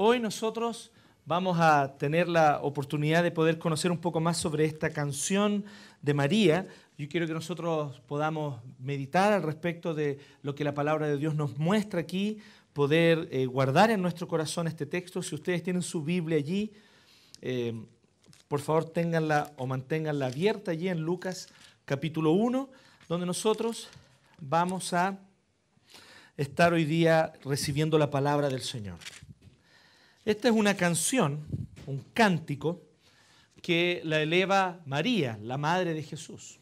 hoy nosotros vamos a tener la oportunidad de poder conocer un poco más sobre esta canción de María. Yo quiero que nosotros podamos meditar al respecto de lo que la palabra de Dios nos muestra aquí, poder guardar en nuestro corazón este texto. Si ustedes tienen su Biblia allí, por favor ténganla o manténganla abierta allí en Lucas capítulo 1, donde nosotros vamos a estar hoy día recibiendo la palabra del Señor. Esta es una canción, un cántico, que la eleva María, la madre de Jesús.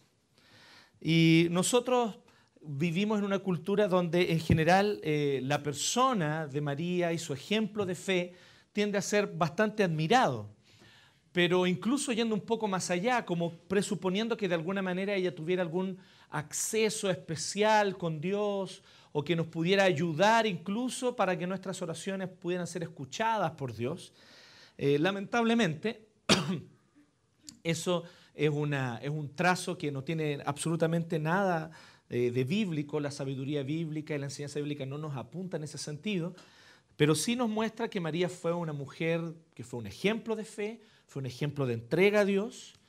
Y nosotros vivimos en una cultura donde en general la persona de María y su ejemplo de fe tiende a ser bastante admirado. Pero incluso yendo un poco más allá, como presuponiendo que de alguna manera ella tuviera algún acceso especial con Dios o que nos pudiera ayudar incluso para que nuestras oraciones pudieran ser escuchadas por Dios. Lamentablemente, eso es un trazo que no tiene absolutamente nada de bíblico. La sabiduría bíblica y la enseñanza bíblica no nos apunta en ese sentido, pero sí nos muestra que María fue una mujer que fue un ejemplo de fe, fue un ejemplo de entrega a Dios,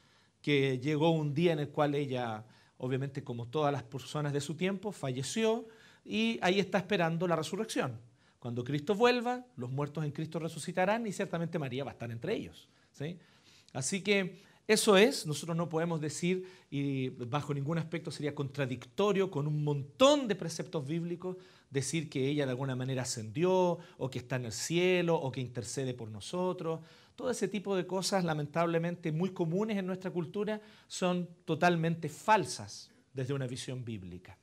que llegó un día en el cual ella, obviamente como todas las personas de su tiempo, falleció y ahí está esperando la resurrección. Cuando Cristo vuelva, los muertos en Cristo resucitarán y ciertamente María va a estar entre ellos, ¿sí? Así que eso es, nosotros no podemos decir, y bajo ningún aspecto sería contradictorio con un montón de preceptos bíblicos, decir que ella de alguna manera ascendió, o que está en el cielo, o que intercede por nosotros. Todo ese tipo de cosas, lamentablemente muy comunes en nuestra cultura, son totalmente falsas desde una visión bíblica.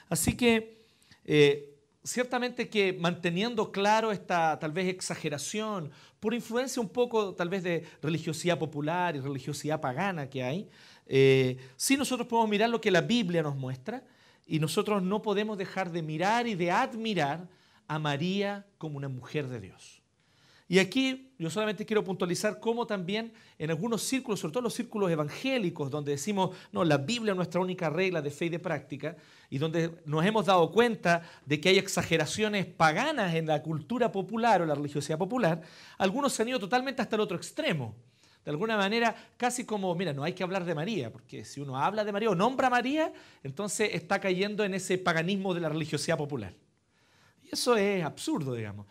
Así que ciertamente que manteniendo claro esta tal vez exageración, por influencia un poco tal vez de religiosidad popular y religiosidad pagana que hay, sí nosotros podemos mirar lo que la Biblia nos muestra y nosotros no podemos dejar de mirar y de admirar a María como una mujer de Dios. Y aquí yo solamente quiero puntualizar cómo también en algunos círculos, sobre todo los círculos evangélicos, donde decimos, no, la Biblia es nuestra única regla de fe y de práctica, y donde nos hemos dado cuenta de que hay exageraciones paganas en la cultura popular o la religiosidad popular, algunos se han ido totalmente hasta el otro extremo. De alguna manera, casi como, mira, no hay que hablar de María, porque si uno habla de María o nombra a María, entonces está cayendo en ese paganismo de la religiosidad popular. Y eso es absurdo, digamos.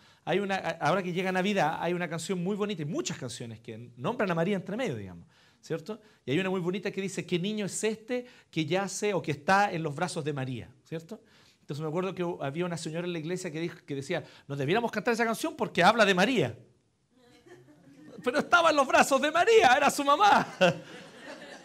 Ahora que llega Navidad, hay una canción muy bonita, y muchas canciones que nombran a María entre medio, digamos, ¿cierto? Y hay una muy bonita que dice, ¿qué niño es este que yace o que está en los brazos de María? ¿Cierto? Entonces me acuerdo que había una señora en la iglesia que decía, no debiéramos cantar esa canción porque habla de María. Pero estaba en los brazos de María, era su mamá.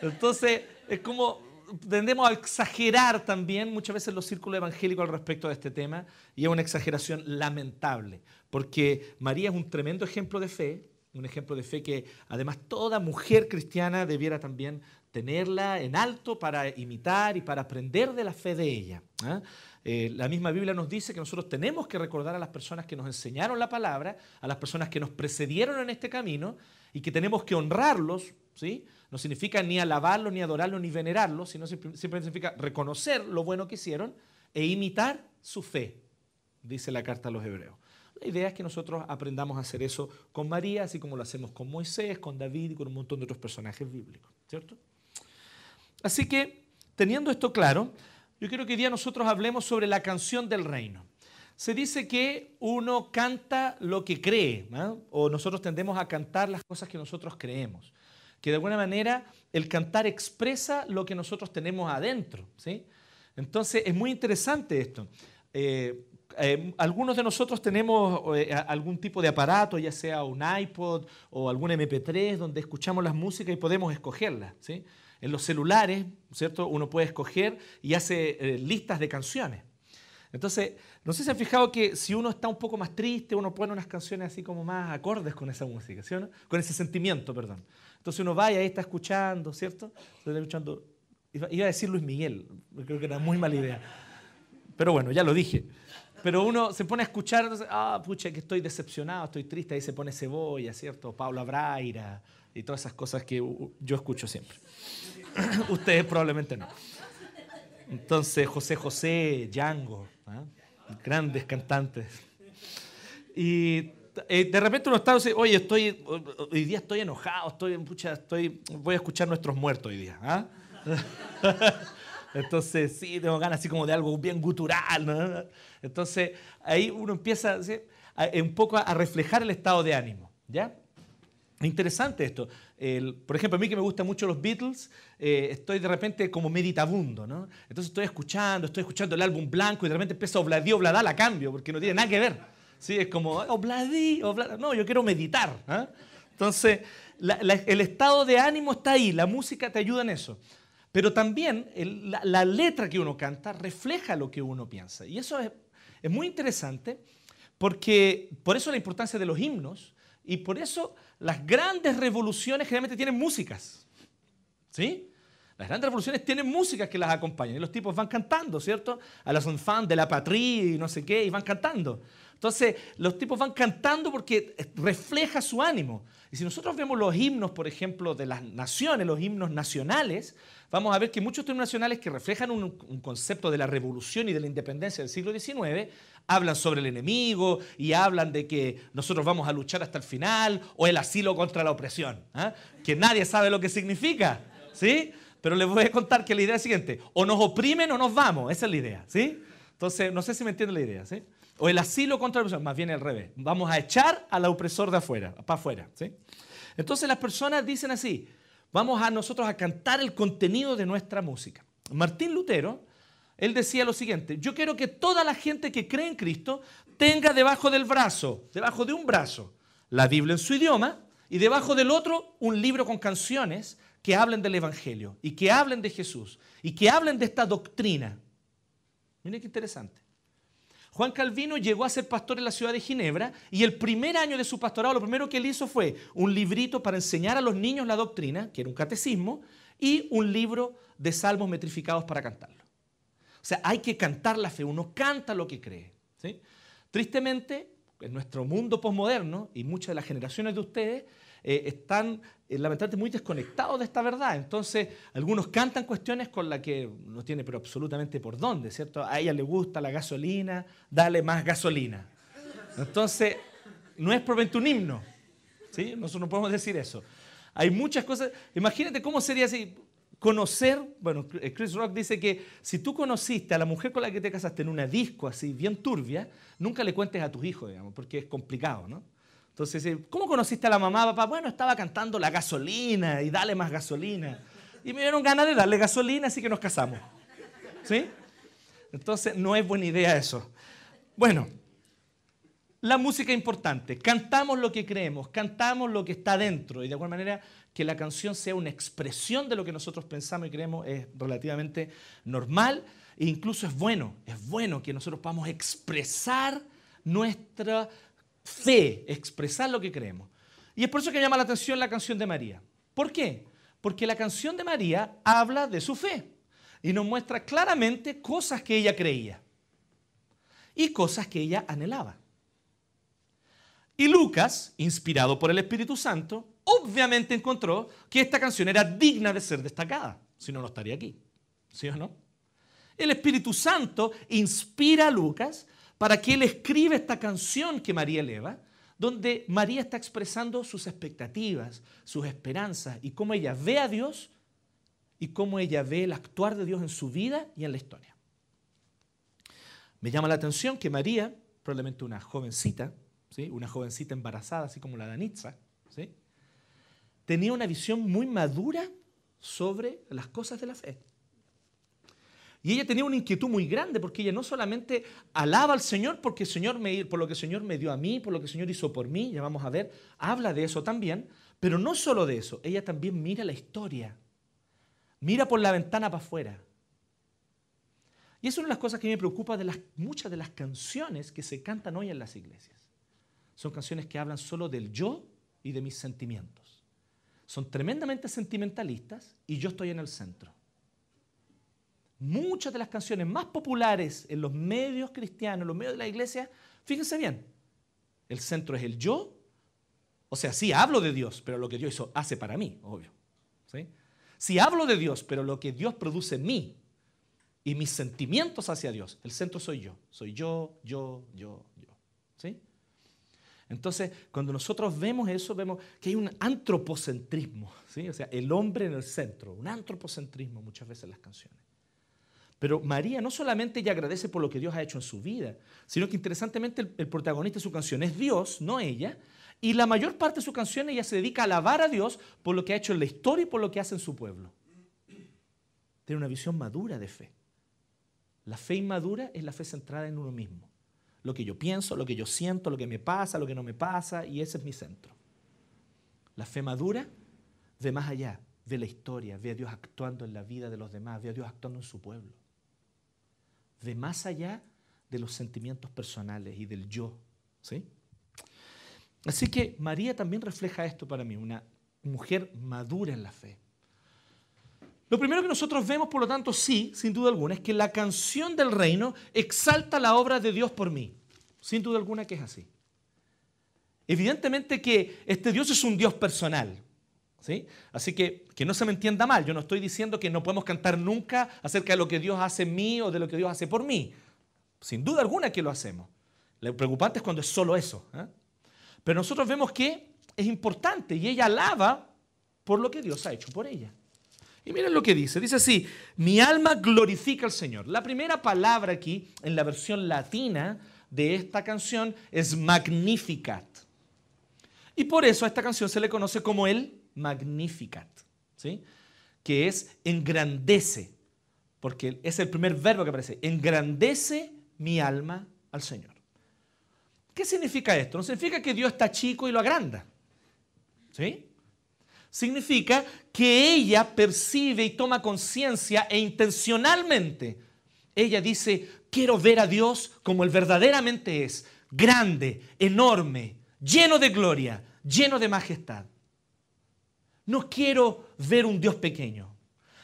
Entonces, es como tendemos a exagerar también muchas veces los círculos evangélicos al respecto de este tema, y es una exageración lamentable, porque María es un tremendo ejemplo de fe, un ejemplo de fe que además toda mujer cristiana debiera también tenerla en alto para imitar y para aprender de la fe de ella. La misma Biblia nos dice que nosotros tenemos que recordar a las personas que nos enseñaron la palabra, a las personas que nos precedieron en este camino, y que tenemos que honrarlos, ¿sí? No significa ni alabarlos, ni adorarlos, ni venerarlos, sino simplemente significa reconocer lo bueno que hicieron e imitar su fe, dice la carta a los Hebreos. La idea es que nosotros aprendamos a hacer eso con María, así como lo hacemos con Moisés, con David y con un montón de otros personajes bíblicos, ¿cierto? Así que, teniendo esto claro, yo quiero que hoy día nosotros hablemos sobre la canción del reino. Se dice que uno canta lo que cree, ¿no? O nosotros tendemos a cantar las cosas que nosotros creemos. Que de alguna manera el cantar expresa lo que nosotros tenemos adentro, ¿sí? Entonces es muy interesante esto. Algunos de nosotros tenemos algún tipo de aparato, ya sea un iPod o algún MP3, donde escuchamos las músicas y podemos escogerlas, ¿sí? En los celulares, ¿cierto? Uno puede escoger y hace listas de canciones. Entonces, no sé si se han fijado que si uno está un poco más triste, uno pone unas canciones así como más acordes con esa música, ¿sí o no? Con ese sentimiento, perdón. Entonces uno va y ahí está escuchando, ¿cierto? Está escuchando. Iba a decir Luis Miguel, creo que era muy mala idea. Pero bueno, ya lo dije. Pero uno se pone a escuchar, entonces, pucha, que estoy decepcionado, estoy triste, ahí se pone Cebolla, ¿cierto? Paula Braira y todas esas cosas que yo escucho siempre. Ustedes probablemente no. Entonces, José José, Django, grandes cantantes. Y De repente uno está, oye, hoy día estoy enojado, voy a escuchar Nuestros Muertos hoy día. ¿Ah? Entonces, sí, tengo ganas así como de algo bien gutural, ¿no? Entonces, ahí uno empieza, ¿sí?, un poco a reflejar el estado de ánimo, ¿ya? Interesante esto. Por ejemplo, a mí que me gustan mucho los Beatles, estoy de repente como meditabundo, ¿no? Entonces estoy escuchando el álbum blanco y de repente empiezo a obladí, obladá, la cambio, porque no tiene nada que ver. ¿Sí? Es como, obladí, obladá. No, yo quiero meditar. ¿Eh? Entonces, el estado de ánimo está ahí, la música te ayuda en eso. Pero también la letra que uno canta refleja lo que uno piensa. Y eso es muy interesante, porque por eso la importancia de los himnos y por eso las grandes revoluciones generalmente tienen músicas. ¿Sí? Las grandes revoluciones tienen músicas que las acompañan y los tipos van cantando, ¿cierto? A la enfants de la patrie y no sé qué, y van cantando. Entonces, los tipos van cantando porque refleja su ánimo. Y si nosotros vemos los himnos, por ejemplo, de las naciones, los himnos nacionales, vamos a ver que muchos himnos nacionales que reflejan un concepto de la revolución y de la independencia del siglo XIX, hablan sobre el enemigo y hablan de que nosotros vamos a luchar hasta el final, o el asilo contra la opresión, ¿eh? Que nadie sabe lo que significa, ¿sí? Pero les voy a contar que la idea es la siguiente: o nos oprimen o nos vamos, esa es la idea, ¿sí? Entonces, no sé si me entienden la idea, ¿sí? O el asilo contra la opresión, más bien al revés. Vamos a echar al opresor de afuera, para afuera, ¿sí? Entonces las personas dicen así: vamos a nosotros a cantar el contenido de nuestra música. Martín Lutero, él decía lo siguiente: yo quiero que toda la gente que cree en Cristo tenga debajo del brazo, debajo de un brazo, la Biblia en su idioma y debajo del otro un libro con canciones que hablen del Evangelio y que hablen de Jesús y que hablen de esta doctrina. Miren qué interesante. Juan Calvino llegó a ser pastor en la ciudad de Ginebra y el primer año de su pastorado lo primero que él hizo fue un librito para enseñar a los niños la doctrina, que era un catecismo, y un libro de salmos metrificados para cantarlo. O sea, hay que cantar la fe, uno canta lo que cree, ¿sí? Tristemente, en nuestro mundo posmoderno y muchas de las generaciones de ustedes están lamentablemente muy desconectados de esta verdad. Entonces, algunos cantan cuestiones con las que no tiene pero absolutamente por dónde, ¿cierto? A ella le gusta la gasolina, dale más gasolina. Entonces, no es probablemente un himno, ¿sí? Nosotros no podemos decir eso. Hay muchas cosas. Imagínate cómo sería así. Conocer, bueno, Chris Rock dice que si tú conociste a la mujer con la que te casaste en una disco así, bien turbia, nunca le cuentes a tus hijos, digamos, porque es complicado, ¿no? Entonces, ¿cómo conociste a la mamá, papá? Bueno, estaba cantando la gasolina y dale más gasolina. Y me dieron ganas de darle gasolina, así que nos casamos. ¿Sí? Entonces, no es buena idea eso. Bueno, la música es importante. Cantamos lo que creemos, cantamos lo que está dentro y de alguna manera que la canción sea una expresión de lo que nosotros pensamos y creemos es relativamente normal e incluso es bueno que nosotros podamos expresar nuestra fe, expresar lo que creemos. Y es por eso que llama la atención la canción de María. ¿Por qué? Porque la canción de María habla de su fe y nos muestra claramente cosas que ella creía y cosas que ella anhelaba. Y Lucas, inspirado por el Espíritu Santo, obviamente encontró que esta canción era digna de ser destacada, si no, no estaría aquí. ¿Sí o no? El Espíritu Santo inspira a Lucas para que él escriba esta canción que María eleva, donde María está expresando sus expectativas, sus esperanzas y cómo ella ve a Dios y cómo ella ve el actuar de Dios en su vida y en la historia. Me llama la atención que María, probablemente una jovencita, ¿sí?, una jovencita embarazada, así como la Danitza, ¿sí?, tenía una visión muy madura sobre las cosas de la fe. Y ella tenía una inquietud muy grande porque ella no solamente alaba al Señor por lo que el Señor me dio a mí, por lo que el Señor hizo por mí, ya vamos a ver, habla de eso también, pero no solo de eso, ella también mira la historia, mira por la ventana para afuera. Y eso es una de las cosas que me preocupa de muchas de las canciones que se cantan hoy en las iglesias. Son canciones que hablan solo del yo y de mis sentimientos. Son tremendamente sentimentalistas y yo estoy en el centro. Muchas de las canciones más populares en los medios cristianos, en los medios de la iglesia, fíjense bien, el centro es el yo, o sea, sí hablo de Dios, pero lo que Dios hace para mí, obvio. ¿Sí? Sí hablo de Dios, pero lo que Dios produce en mí y mis sentimientos hacia Dios, el centro soy yo. Soy yo. ¿Sí? Entonces, cuando nosotros vemos eso, vemos que hay un antropocentrismo, ¿sí? O sea, el hombre en el centro, un antropocentrismo muchas veces en las canciones. Pero María no solamente ella agradece por lo que Dios ha hecho en su vida, sino que interesantemente el protagonista de su canción es Dios, no ella, y la mayor parte de su canción ella se dedica a alabar a Dios por lo que ha hecho en la historia y por lo que hace en su pueblo. Tiene una visión madura de fe. La fe inmadura es la fe centrada en uno mismo. Lo que yo pienso, lo que yo siento, lo que me pasa, lo que no me pasa, y ese es mi centro. La fe madura ve más allá, ve la historia, ve a Dios actuando en la vida de los demás, ve a Dios actuando en su pueblo. Ve más allá de los sentimientos personales y del yo, ¿sí? Así que María también refleja esto para mí, una mujer madura en la fe. Lo primero que nosotros vemos, por lo tanto, sí, sin duda alguna, es que la canción del reino exalta la obra de Dios por mí. Sin duda alguna que es así. Evidentemente que este Dios es un Dios personal, ¿sí? Así que no se me entienda mal. Yo no estoy diciendo que no podemos cantar nunca acerca de lo que Dios hace en mí o de lo que Dios hace por mí. Sin duda alguna que lo hacemos. Lo preocupante es cuando es solo eso, ¿eh? Pero nosotros vemos que es importante y ella alaba por lo que Dios ha hecho por ella. Y miren lo que dice. Dice así: mi alma glorifica al Señor. La primera palabra aquí, en la versión latina de esta canción, es Magnificat. Y por eso a esta canción se le conoce como el Magnificat, ¿sí? Que es engrandece, porque es el primer verbo que aparece. Engrandece mi alma al Señor. ¿Qué significa esto? No significa que Dios está chico y lo agranda, ¿sí? Significa que ella percibe y toma conciencia e intencionalmente ella dice: quiero ver a Dios como Él verdaderamente es, grande, enorme, lleno de gloria, lleno de majestad. No quiero ver un Dios pequeño.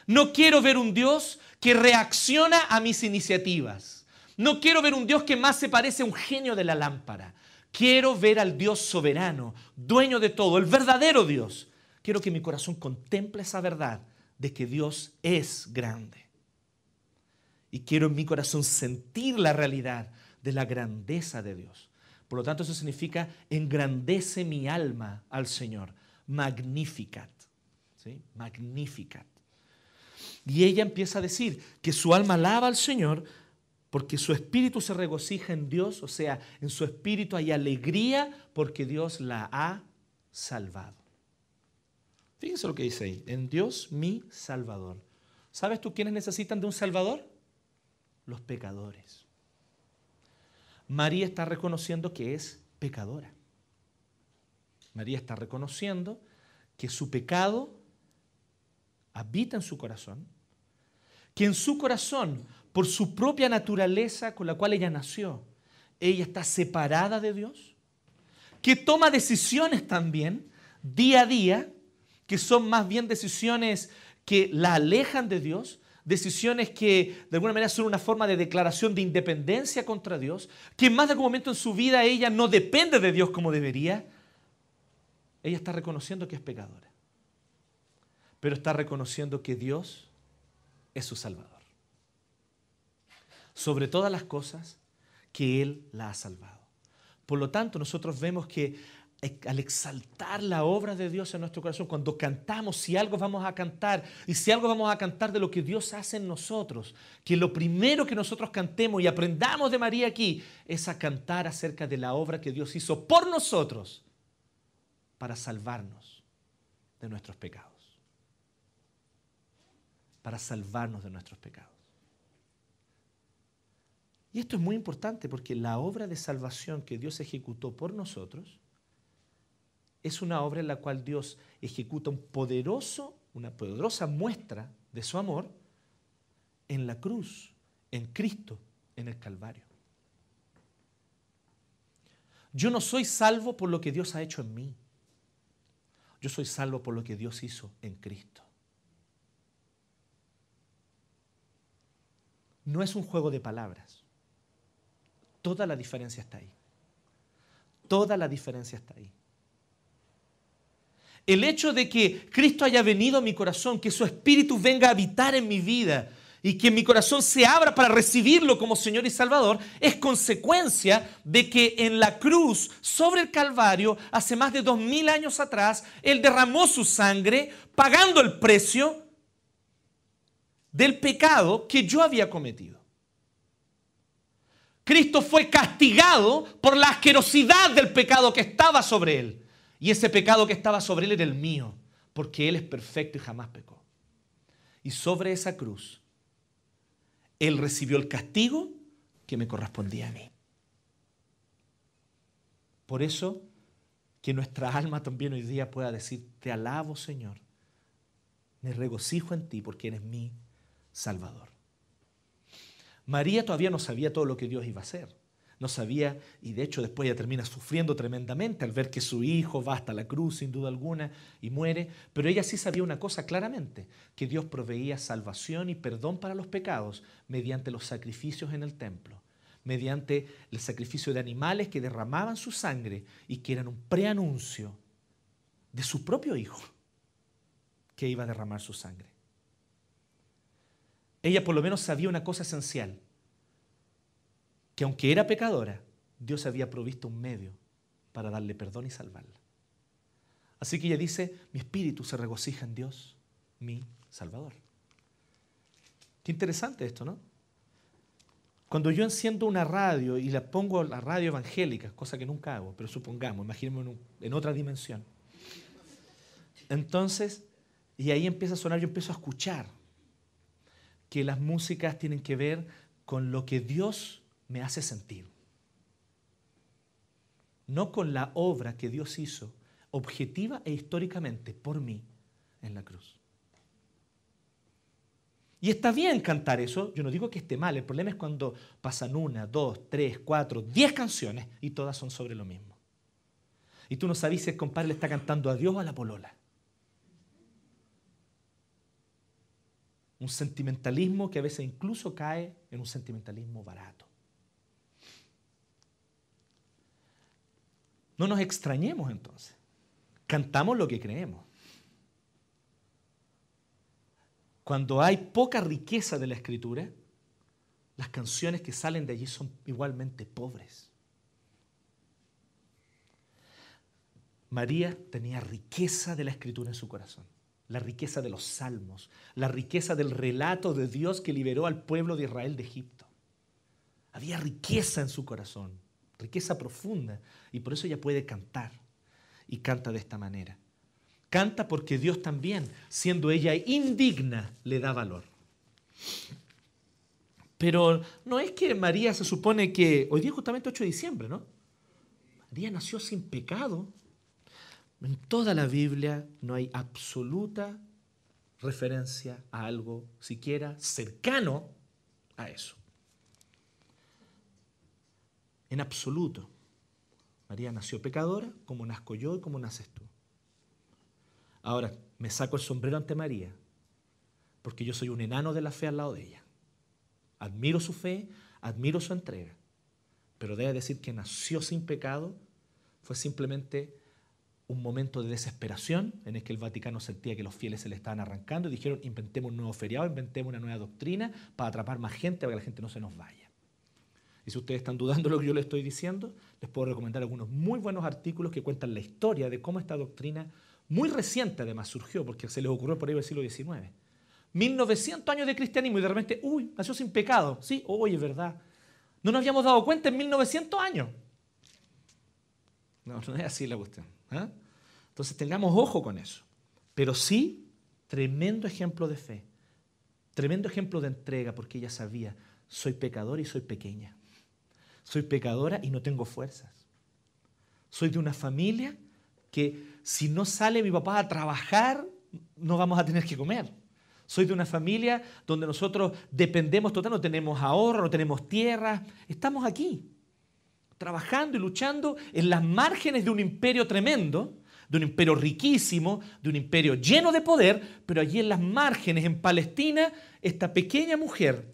No quiero ver un Dios que reacciona a mis iniciativas. No quiero ver un Dios que más se parece a un genio de la lámpara. Quiero ver al Dios soberano, dueño de todo, el verdadero Dios. Quiero que mi corazón contemple esa verdad de que Dios es grande. Y quiero en mi corazón sentir la realidad de la grandeza de Dios. Por lo tanto, eso significa engrandece mi alma al Señor. Magnificat, ¿sí? Magnificat. Y ella empieza a decir que su alma alaba al Señor porque su espíritu se regocija en Dios, o sea, en su espíritu hay alegría porque Dios la ha salvado. Fíjense lo que dice ahí: en Dios mi Salvador. ¿Sabes tú quiénes necesitan de un Salvador? Los pecadores. María está reconociendo que es pecadora. María está reconociendo que su pecado habita en su corazón, que en su corazón, por su propia naturaleza con la cual ella nació, ella está separada de Dios, que toma decisiones también día a día, que son más bien decisiones que la alejan de Dios, decisiones que de alguna manera son una forma de declaración de independencia contra Dios, que en más de algún momento en su vida ella no depende de Dios como debería. Ella está reconociendo que es pecadora, pero está reconociendo que Dios es su Salvador. Sobre todas las cosas, que Él la ha salvado. Por lo tanto, nosotros vemos que al exaltar la obra de Dios en nuestro corazón, cuando cantamos, si algo vamos a cantar, y si algo vamos a cantar de lo que Dios hace en nosotros, que lo primero que nosotros cantemos y aprendamos de María aquí, es a cantar acerca de la obra que Dios hizo por nosotros para salvarnos de nuestros pecados. Para salvarnos de nuestros pecados. Y esto es muy importante porque la obra de salvación que Dios ejecutó por nosotros es una obra en la cual Dios ejecuta una poderosa muestra de su amor en la cruz, en Cristo, en el Calvario. Yo no soy salvo por lo que Dios ha hecho en mí. Yo soy salvo por lo que Dios hizo en Cristo. No es un juego de palabras. Toda la diferencia está ahí. Toda la diferencia está ahí. El hecho de que Cristo haya venido a mi corazón, que su Espíritu venga a habitar en mi vida, y que mi corazón se abra para recibirlo como Señor y Salvador, es consecuencia de que en la cruz, sobre el Calvario, hace más de 2000 años atrás, Él derramó su sangre, pagando el precio del pecado que yo había cometido. Cristo fue castigado por la asquerosidad del pecado que estaba sobre Él. Y ese pecado que estaba sobre Él era el mío, porque Él es perfecto y jamás pecó. Y sobre esa cruz, Él recibió el castigo que me correspondía a mí. Por eso, que nuestra alma también hoy día pueda decir, te alabo, Señor, me regocijo en ti porque eres mi Salvador. María todavía no sabía todo lo que Dios iba a hacer. No sabía, y de hecho después ella termina sufriendo tremendamente al ver que su hijo va hasta la cruz sin duda alguna y muere, pero ella sí sabía una cosa claramente, que Dios proveía salvación y perdón para los pecados mediante los sacrificios en el templo, mediante el sacrificio de animales que derramaban su sangre y que eran un preanuncio de su propio hijo que iba a derramar su sangre. Ella por lo menos sabía una cosa esencial, que aunque era pecadora, Dios había provisto un medio para darle perdón y salvarla. Así que ella dice, mi espíritu se regocija en Dios, mi Salvador. Qué interesante esto, ¿no? Cuando yo enciendo una radio y la pongo la radio evangélica, cosa que nunca hago, pero supongamos, imaginémonos en otra dimensión. Entonces, y ahí empieza a sonar, yo empiezo a escuchar que las músicas tienen que ver con lo que Dios me hace sentir. No con la obra que Dios hizo objetiva e históricamente por mí en la cruz. Y está bien cantar eso, yo no digo que esté mal, el problema es cuando pasan 1, 2, 3, 4, 10 canciones y todas son sobre lo mismo. Y tú no sabes si el compadre le está cantando a Dios o a la polola. Un sentimentalismo que a veces incluso cae en un sentimentalismo barato. No nos extrañemos entonces. Cantamos lo que creemos. Cuando hay poca riqueza de la Escritura, las canciones que salen de allí son igualmente pobres. María tenía riqueza de la Escritura en su corazón. La riqueza de los salmos, la riqueza del relato de Dios que liberó al pueblo de Israel de Egipto. Había riqueza en su corazón, riqueza profunda, y por eso ella puede cantar, y canta de esta manera. Canta porque Dios también, siendo ella indigna, le da valor. Pero no es que María se supone que, hoy día es justamente 8 de diciembre, ¿no? María nació sin pecado. En toda la Biblia no hay absoluta referencia a algo siquiera cercano a eso. En absoluto. María nació pecadora, como nazco yo y como naces tú. Ahora, me saco el sombrero ante María, porque yo soy un enano de la fe al lado de ella. Admiro su fe, admiro su entrega, pero debe decir que nació sin pecado fue simplemente un momento de desesperación en el que el Vaticano sentía que los fieles se le estaban arrancando y dijeron, inventemos un nuevo feriado, inventemos una nueva doctrina para atrapar más gente, para que la gente no se nos vaya. Y si ustedes están dudando de lo que yo les estoy diciendo, les puedo recomendar algunos muy buenos artículos que cuentan la historia de cómo esta doctrina, muy reciente además, surgió, porque se les ocurrió por ahí el siglo XIX. 1900 años de cristianismo y de repente, nació sin pecado. Sí, es verdad. No nos habíamos dado cuenta en 1900 años. No es así la cuestión. ¿Eh? Entonces tengamos ojo con eso. Pero sí, tremendo ejemplo de fe, tremendo ejemplo de entrega, porque ella sabía, soy pecadora y soy pequeña. Soy pecadora y no tengo fuerzas. Soy de una familia que si no sale mi papá a trabajar, no vamos a tener que comer. Soy de una familia donde nosotros dependemos total, no tenemos ahorro, no tenemos tierra. Estamos aquí, trabajando y luchando en las márgenes de un imperio tremendo, de un imperio riquísimo, de un imperio lleno de poder, pero allí en las márgenes, en Palestina, esta pequeña mujer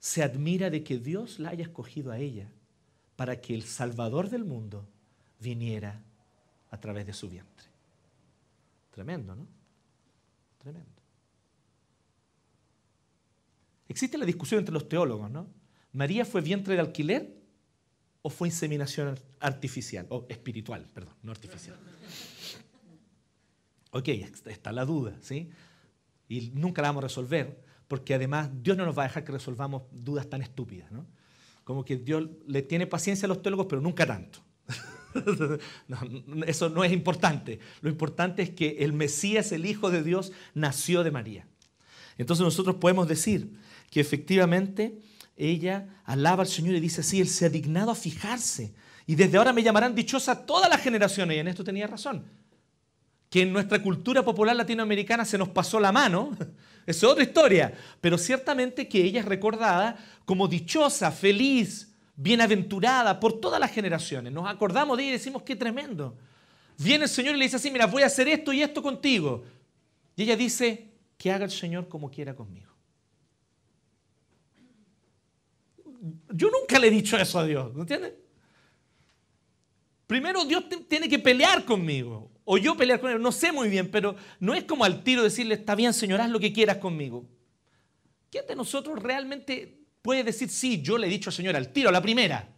se admira de que Dios la haya escogido a ella para que el Salvador del mundo viniera a través de su vientre. Tremendo, ¿no? Tremendo. Existe la discusión entre los teólogos, ¿no? ¿María fue vientre de alquiler o fue inseminación artificial? O espiritual, perdón, no artificial. Ok, está la duda, ¿sí? Y nunca la vamos a resolver, porque además Dios no nos va a dejar que resolvamos dudas tan estúpidas, ¿no? Como que Dios le tiene paciencia a los teólogos, pero nunca tanto. No, eso no es importante. Lo importante es que el Mesías, el Hijo de Dios, nació de María. Entonces nosotros podemos decir que efectivamente ella alaba al Señor y dice así: Él se ha dignado a fijarse y desde ahora me llamarán dichosa todas las generaciones. Y en esto tenía razón. Que en nuestra cultura popular latinoamericana se nos pasó la mano, es otra historia, pero ciertamente que ella es recordada como dichosa, feliz, bienaventurada por todas las generaciones. Nos acordamos de ella y decimos: qué tremendo. Viene el Señor y le dice así: mira, voy a hacer esto y esto contigo. Y ella dice: que haga el Señor como quiera conmigo. Yo nunca le he dicho eso a Dios, ¿no entiendes? Primero Dios tiene que pelear conmigo, o yo pelear con él, no sé muy bien, pero no es como al tiro decirle: está bien, Señor, haz lo que quieras conmigo. ¿Quién de nosotros realmente puede decir: sí, yo le he dicho al Señor al tiro, a la primera?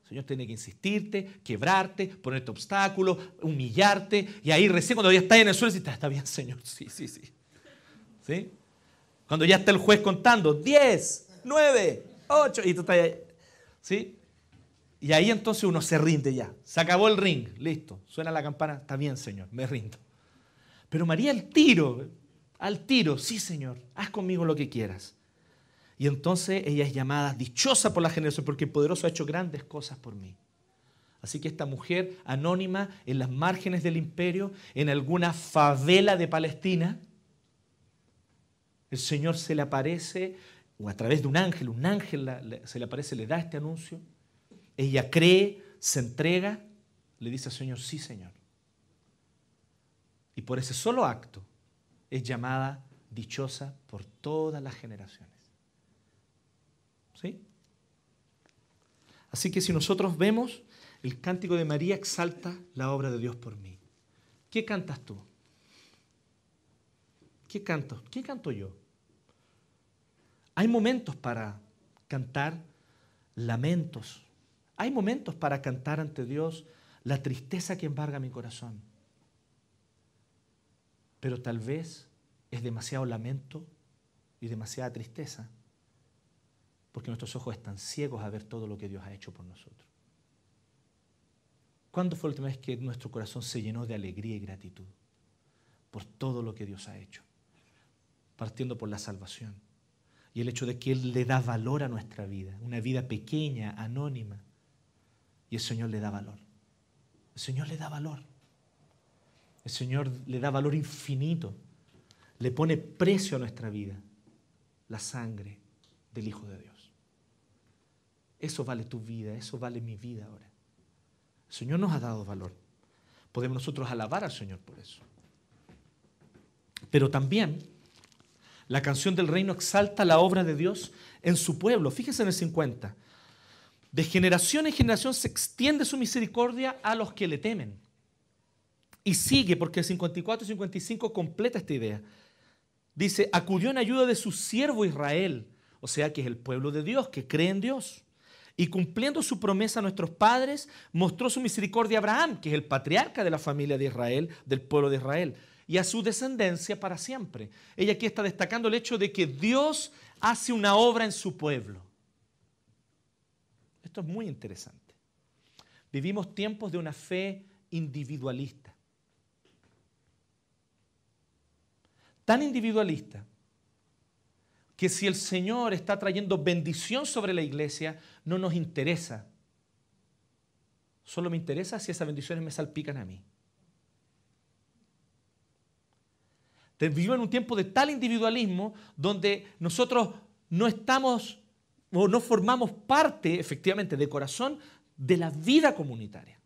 El Señor tiene que insistirte, quebrarte, ponerte obstáculos, humillarte, y ahí recién cuando ya estás en el suelo, dices: está bien, Señor, sí. ¿Sí? Cuando ya está el juez contando 10, 9, 8, y tú estás ahí, ¿sí? Y ahí entonces uno se rinde ya. Se acabó el ring, listo. Suena la campana, está bien, Señor, me rindo. Pero María al tiro, sí, Señor, haz conmigo lo que quieras. Y entonces ella es llamada dichosa por la generación, porque el poderoso ha hecho grandes cosas por mí. Así que esta mujer anónima en las márgenes del imperio, en alguna favela de Palestina, el Señor se le aparece, o a través de un ángel se le aparece, le da este anuncio. Ella cree, se entrega, le dice al Señor: sí, Señor. Y por ese solo acto es llamada dichosa por todas las generaciones. ¿Sí? Así que si nosotros vemos, el cántico de María exalta la obra de Dios por mí. ¿Qué cantas tú? ¿Qué canto? ¿Qué canto yo? Hay momentos para cantar lamentos. Hay momentos para cantar ante Dios la tristeza que embarga mi corazón. Pero tal vez es demasiado lamento y demasiada tristeza, porque nuestros ojos están ciegos a ver todo lo que Dios ha hecho por nosotros. ¿Cuándo fue la última vez que nuestro corazón se llenó de alegría y gratitud por todo lo que Dios ha hecho? Partiendo por la salvación y el hecho de que Él le da valor a nuestra vida, una vida pequeña, anónima, y el Señor le da valor. El Señor le da valor. El Señor le da valor infinito. Le pone precio a nuestra vida, la sangre del Hijo de Dios. Eso vale tu vida, eso vale mi vida ahora. El Señor nos ha dado valor. Podemos nosotros alabar al Señor por eso. Pero también la canción del reino exalta la obra de Dios en su pueblo. Fíjense en el 50. De generación en generación se extiende su misericordia a los que le temen. Y sigue, porque el 54 y 55 completa esta idea. Dice: acudió en ayuda de su siervo Israel, o sea que es el pueblo de Dios, que cree en Dios. Y cumpliendo su promesa a nuestros padres, mostró su misericordia a Abraham, que es el patriarca de la familia de Israel, del pueblo de Israel, y a su descendencia para siempre. Ella aquí está destacando el hecho de que Dios hace una obra en su pueblo. Esto es muy interesante. Vivimos tiempos de una fe individualista. Tan individualista que si el Señor está trayendo bendición sobre la iglesia, no nos interesa. Solo me interesa si esas bendiciones me salpican a mí. Vivimos en un tiempo de tal individualismo donde nosotros no estamos o no formamos parte, efectivamente, de corazón, de la vida comunitaria.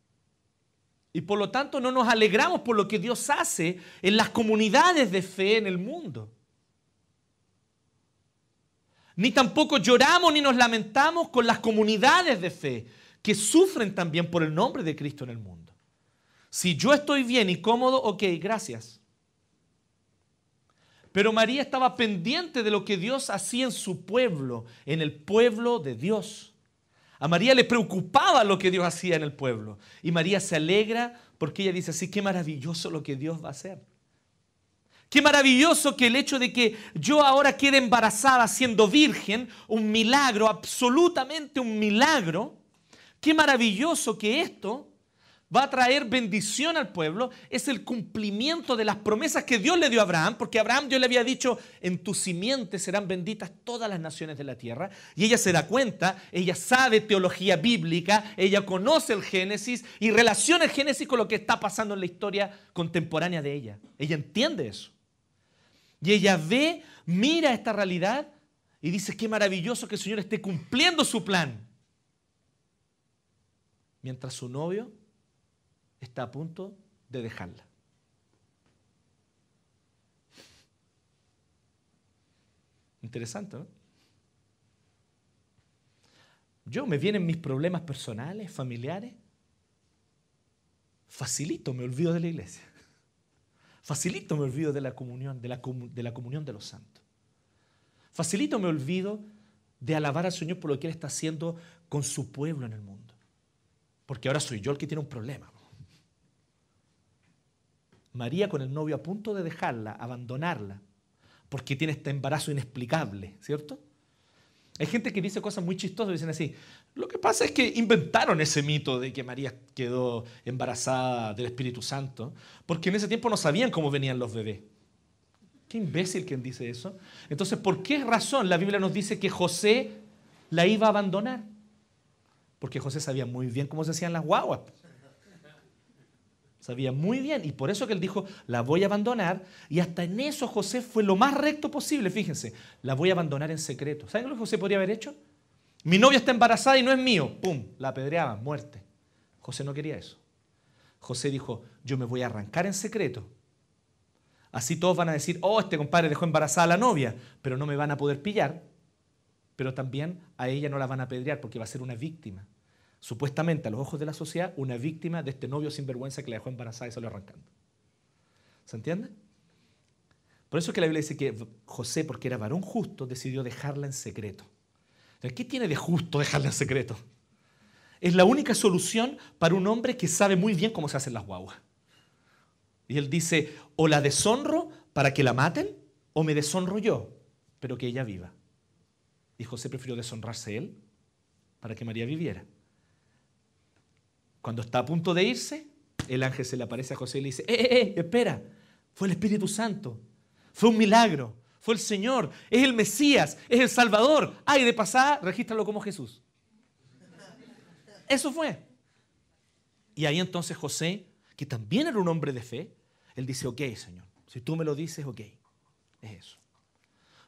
Y por lo tanto no nos alegramos por lo que Dios hace en las comunidades de fe en el mundo. Ni tampoco lloramos ni nos lamentamos con las comunidades de fe que sufren también por el nombre de Cristo en el mundo. Si yo estoy bien y cómodo, ok, gracias. Pero María estaba pendiente de lo que Dios hacía en su pueblo, en el pueblo de Dios. A María le preocupaba lo que Dios hacía en el pueblo. Y María se alegra porque ella dice así, qué maravilloso lo que Dios va a hacer. Qué maravilloso que el hecho de que yo ahora quede embarazada siendo virgen, un milagro, absolutamente un milagro. Qué maravilloso que esto va a traer bendición al pueblo. Es el cumplimiento de las promesas que Dios le dio a Abraham, porque a Abraham Dios le había dicho, en tu simiente serán benditas todas las naciones de la tierra. Y ella se da cuenta, ella sabe teología bíblica, ella conoce el Génesis y relaciona el Génesis con lo que está pasando en la historia contemporánea de ella. Ella entiende eso. Y ella ve, mira esta realidad y dice, qué maravilloso que el Señor esté cumpliendo su plan. Mientras su novio está a punto de dejarla. Interesante, ¿no? Yo me vienen mis problemas personales, familiares, facilito me olvido de la iglesia. Facilito me olvido de la comunión, de la comunión de los santos. Facilito me olvido de alabar al Señor por lo que Él está haciendo con su pueblo en el mundo. Porque ahora soy yo el que tiene un problema. María con el novio a punto de dejarla, abandonarla, porque tiene este embarazo inexplicable, ¿cierto? Hay gente que dice cosas muy chistosas, dicen así, lo que pasa es que inventaron ese mito de que María quedó embarazada del Espíritu Santo, porque en ese tiempo no sabían cómo venían los bebés. Qué imbécil quien dice eso. Entonces, ¿por qué razón la Biblia nos dice que José la iba a abandonar? Porque José sabía muy bien cómo se hacían las guaguas. Sabía muy bien, y por eso que él dijo, la voy a abandonar, y hasta en eso José fue lo más recto posible, fíjense, la voy a abandonar en secreto. ¿Saben lo que José podría haber hecho? Mi novia está embarazada y no es mío, ¡pum!, la apedreaban, muerte. José no quería eso. José dijo, yo me voy a arrancar en secreto. Así todos van a decir, oh, este compadre dejó embarazada a la novia, pero no me van a poder pillar, pero también a ella no la van a apedrear porque va a ser una víctima. Supuestamente, a los ojos de la sociedad, una víctima de este novio sinvergüenza que la dejó embarazada y salió arrancando. ¿Se entiende? Por eso es que la Biblia dice que José, porque era varón justo, decidió dejarla en secreto. Entonces, ¿qué tiene de justo dejarla en secreto? Es la única solución para un hombre que sabe muy bien cómo se hacen las guaguas. Y él dice, o la deshonro para que la maten, o me deshonro yo, pero que ella viva. Y José prefirió deshonrarse él para que María viviera. Cuando está a punto de irse, el ángel se le aparece a José y le dice, espera, fue el Espíritu Santo, fue un milagro, fue el Señor, es el Mesías, es el Salvador. Y de pasada, regístralo como Jesús. Eso fue. Y ahí entonces José, que también era un hombre de fe, él dice, ok, Señor, si tú me lo dices, ok, es eso.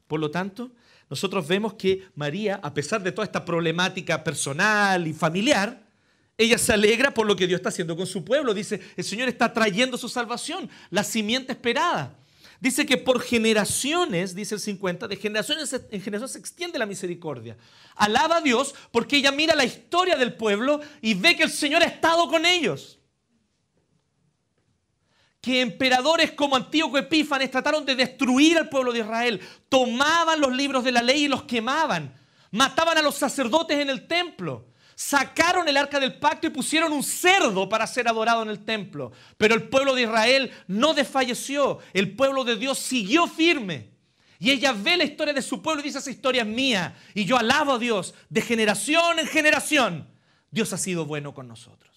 Por lo tanto, nosotros vemos que María, a pesar de toda esta problemática personal y familiar, ella se alegra por lo que Dios está haciendo con su pueblo. Dice, el Señor está trayendo su salvación, la simiente esperada. Dice que por generaciones, dice el 50, de generaciones en generación se extiende la misericordia. Alaba a Dios porque ella mira la historia del pueblo y ve que el Señor ha estado con ellos. Que emperadores como Antíoco Epífanes trataron de destruir al pueblo de Israel. Tomaban los libros de la ley y los quemaban. Mataban a los sacerdotes en el templo. Sacaron el arca del pacto y pusieron un cerdo para ser adorado en el templo. Pero el pueblo de Israel no desfalleció. El pueblo de Dios siguió firme. Y ella ve la historia de su pueblo y dice, esa historia es mía. Y yo alabo a Dios de generación en generación. Dios ha sido bueno con nosotros.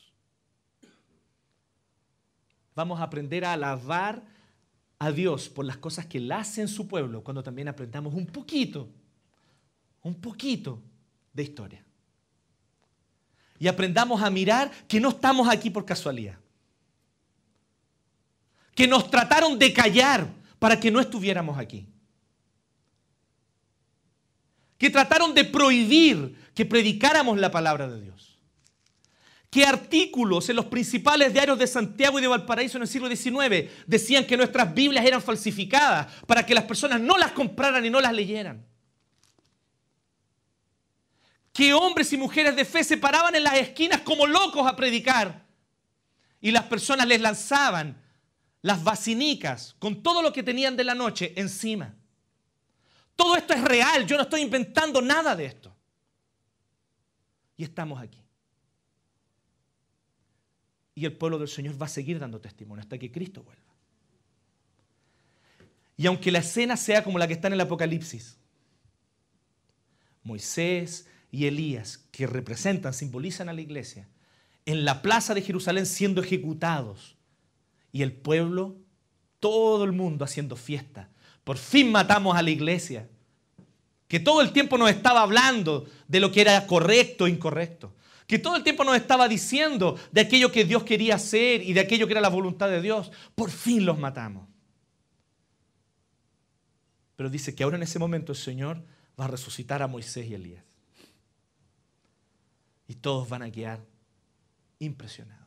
Vamos a aprender a alabar a Dios por las cosas que Él hace en su pueblo cuando también aprendamos un poquito de historia. Y aprendamos a mirar que no estamos aquí por casualidad. Que nos trataron de callar para que no estuviéramos aquí. Que trataron de prohibir que predicáramos la palabra de Dios. Que artículos en los principales diarios de Santiago y de Valparaíso en el siglo XIX decían que nuestras Biblias eran falsificadas para que las personas no las compraran y no las leyeran. Que hombres y mujeres de fe se paraban en las esquinas como locos a predicar y las personas les lanzaban las basinicas, con todo lo que tenían de la noche encima. Todo esto es real, yo no estoy inventando nada de esto. Y estamos aquí. Y el pueblo del Señor va a seguir dando testimonio hasta que Cristo vuelva. Y aunque la escena sea como la que está en el Apocalipsis, Moisés y Elías, que representan, simbolizan a la iglesia, en la plaza de Jerusalén siendo ejecutados, y el pueblo, todo el mundo haciendo fiesta. Por fin matamos a la iglesia, que todo el tiempo nos estaba hablando de lo que era correcto e incorrecto, que todo el tiempo nos estaba diciendo de aquello que Dios quería hacer y de aquello que era la voluntad de Dios. Por fin los matamos. Pero dice que ahora en ese momento el Señor va a resucitar a Moisés y Elías. Y todos van a quedar impresionados.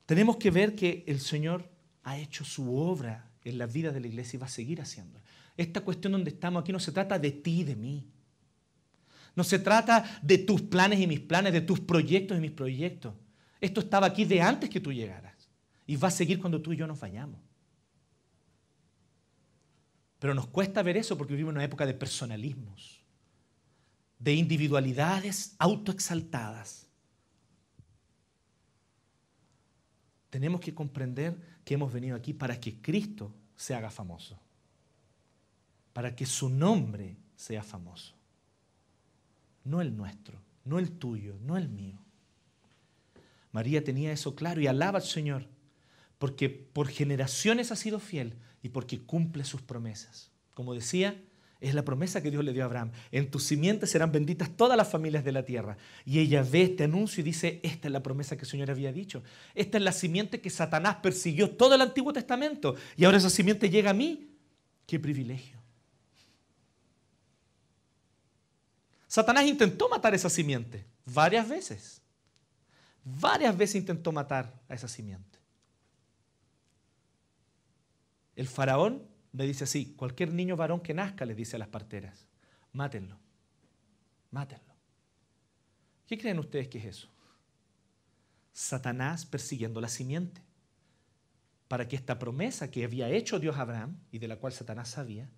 Tenemos que ver que el Señor ha hecho su obra en la vida de la iglesia y va a seguir haciéndola. Esta cuestión donde estamos aquí no se trata de ti y de mí. No se trata de tus planes y mis planes, de tus proyectos y mis proyectos. Esto estaba aquí de antes que tú llegaras. Y va a seguir cuando tú y yo nos vayamos. Pero nos cuesta ver eso porque vivimos en una época de personalismos, de individualidades autoexaltadas. Tenemos que comprender que hemos venido aquí para que Cristo se haga famoso, para que su nombre sea famoso. No el nuestro, no el tuyo, no el mío. María tenía eso claro y alaba al Señor porque por generaciones ha sido fiel y porque cumple sus promesas. Como decía, es la promesa que Dios le dio a Abraham. En tus simientes serán benditas todas las familias de la tierra. Y ella ve este anuncio y dice, esta es la promesa que el Señor había dicho. Esta es la simiente que Satanás persiguió todo el Antiguo Testamento. Y ahora esa simiente llega a mí. ¡Qué privilegio! Satanás intentó matar esa simiente varias veces. Varias veces intentó matar a esa simiente. El faraón le dice así, cualquier niño varón que nazca, le dice a las parteras, mátenlo, mátenlo. ¿Qué creen ustedes que es eso? Satanás persiguiendo la simiente para que esta promesa que había hecho Dios a Abraham y de la cual Satanás sabía,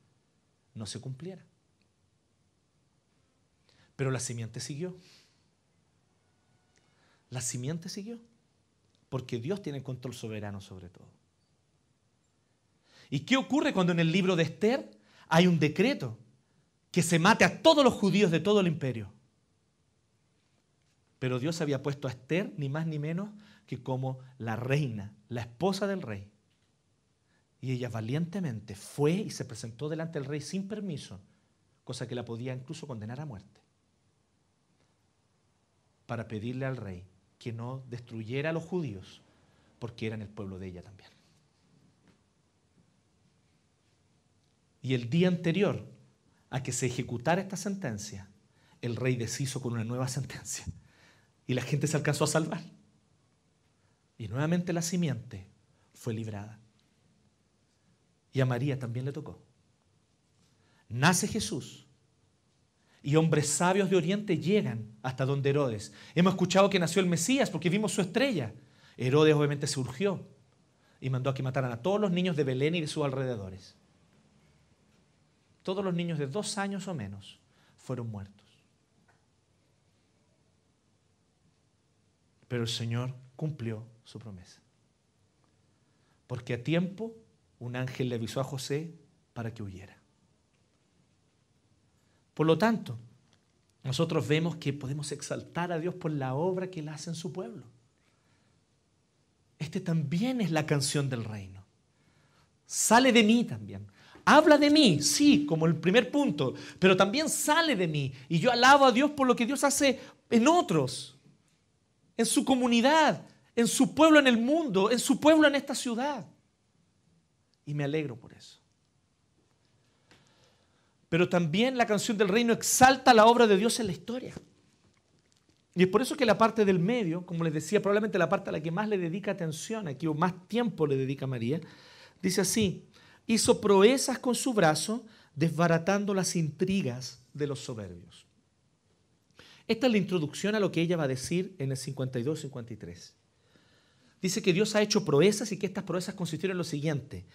no se cumpliera. Pero la simiente siguió. La simiente siguió porque Dios tiene control soberano sobre todo. ¿Y qué ocurre cuando en el libro de Esther hay un decreto que se mate a todos los judíos de todo el imperio? Pero Dios había puesto a Esther ni más ni menos que como la reina, la esposa del rey. Y ella valientemente fue y se presentó delante del rey sin permiso, cosa que la podía incluso condenar a muerte, para pedirle al rey que no destruyera a los judíos porque eran el pueblo de ella también. Y el día anterior a que se ejecutara esta sentencia, el rey deshizo con una nueva sentencia. Y la gente se alcanzó a salvar. Y nuevamente la simiente fue librada. Y a María también le tocó. Nace Jesús. Y hombres sabios de Oriente llegan hasta donde Herodes. Hemos escuchado que nació el Mesías porque vimos su estrella. Herodes obviamente se urgió y mandó a que mataran a todos los niños de Belén y de sus alrededores. Todos los niños de 2 años o menos fueron muertos. Pero el Señor cumplió su promesa. Porque a tiempo un ángel le avisó a José para que huyera. Por lo tanto, nosotros vemos que podemos exaltar a Dios por la obra que Él hace en su pueblo. Este también es la canción del reino. Sale de mí también. Habla de mí, sí, como el primer punto, pero también sale de mí. Y yo alabo a Dios por lo que Dios hace en otros, en su comunidad, en su pueblo en el mundo, en su pueblo en esta ciudad. Y me alegro por eso. Pero también la canción del reino exalta la obra de Dios en la historia. Y es por eso que la parte del medio, como les decía, probablemente la parte a la que más le dedica atención, aquí o más tiempo le dedica María, dice así: hizo proezas con su brazo, desbaratando las intrigas de los soberbios. Esta es la introducción a lo que ella va a decir en el 52-53. Dice que Dios ha hecho proezas y que estas proezas consistieron en lo siguiente,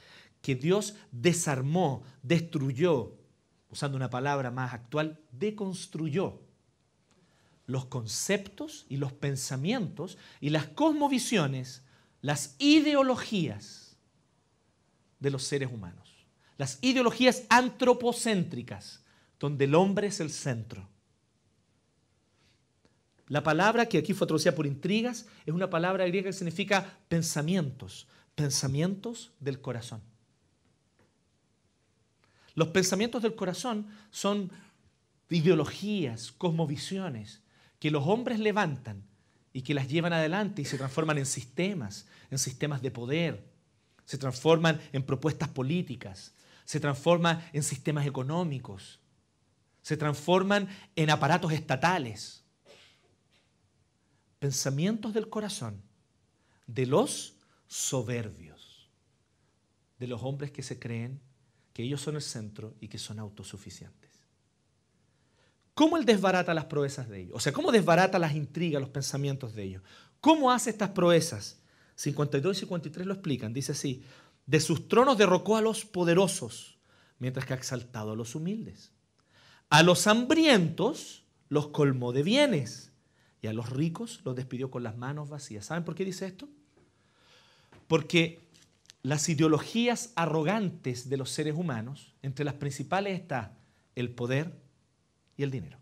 que Dios desarmó, destruyó, usando una palabra más actual, deconstruyó los conceptos y los pensamientos y las cosmovisiones, las ideologías de los seres humanos. Las ideologías antropocéntricas, donde el hombre es el centro. La palabra que aquí fue traducida por intrigas es una palabra griega que significa pensamientos, pensamientos del corazón. Los pensamientos del corazón son ideologías, cosmovisiones que los hombres levantan y que las llevan adelante y se transforman en sistemas de poder, se transforman en propuestas políticas, se transforman en sistemas económicos, se transforman en aparatos estatales. Pensamientos del corazón de los soberbios, de los hombres que se creen que ellos son el centro y que son autosuficientes. ¿Cómo él desbarata las proezas de ellos? O sea, ¿cómo desbarata las intrigas, los pensamientos de ellos? ¿Cómo hace estas proezas? 52 y 53 lo explican. Dice así, de sus tronos derrocó a los poderosos, mientras que ha exaltado a los humildes. A los hambrientos los colmó de bienes y a los ricos los despidió con las manos vacías. ¿Saben por qué dice esto? Porque las ideologías arrogantes de los seres humanos, entre las principales está el poder y el dinero.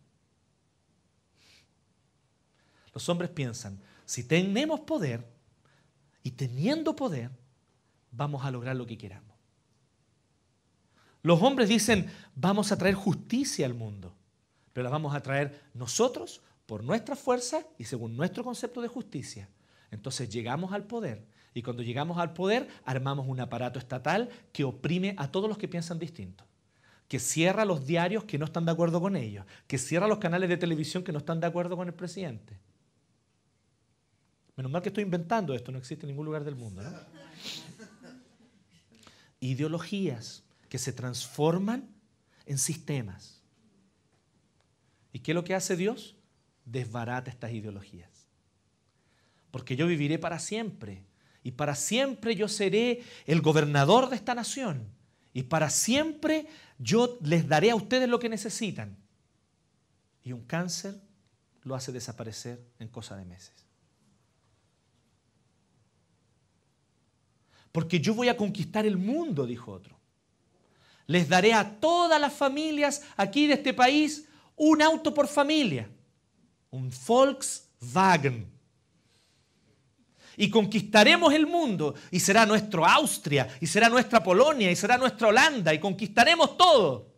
Los hombres piensan, si tenemos poder y teniendo poder, vamos a lograr lo que queramos. Los hombres dicen, vamos a traer justicia al mundo, pero la vamos a traer nosotros por nuestra fuerza y según nuestro concepto de justicia. Entonces llegamos al poder y cuando llegamos al poder armamos un aparato estatal que oprime a todos los que piensan distinto, que cierra los diarios que no están de acuerdo con ellos, que cierra los canales de televisión que no están de acuerdo con el presidente. Menos mal que estoy inventando esto, no existe en ningún lugar del mundo, ¿no? Ideologías que se transforman en sistemas. ¿Y qué es lo que hace Dios? Desbarata estas ideologías. Porque yo viviré para siempre. Y para siempre yo seré el gobernador de esta nación. Y para siempre yo les daré a ustedes lo que necesitan. Y un cáncer lo hace desaparecer en cosa de meses. Porque yo voy a conquistar el mundo, dijo otro. Les daré a todas las familias aquí de este país un auto por familia. Un Volkswagen. Y conquistaremos el mundo. Y será nuestro Austria, y será nuestra Polonia, y será nuestra Holanda, y conquistaremos todo.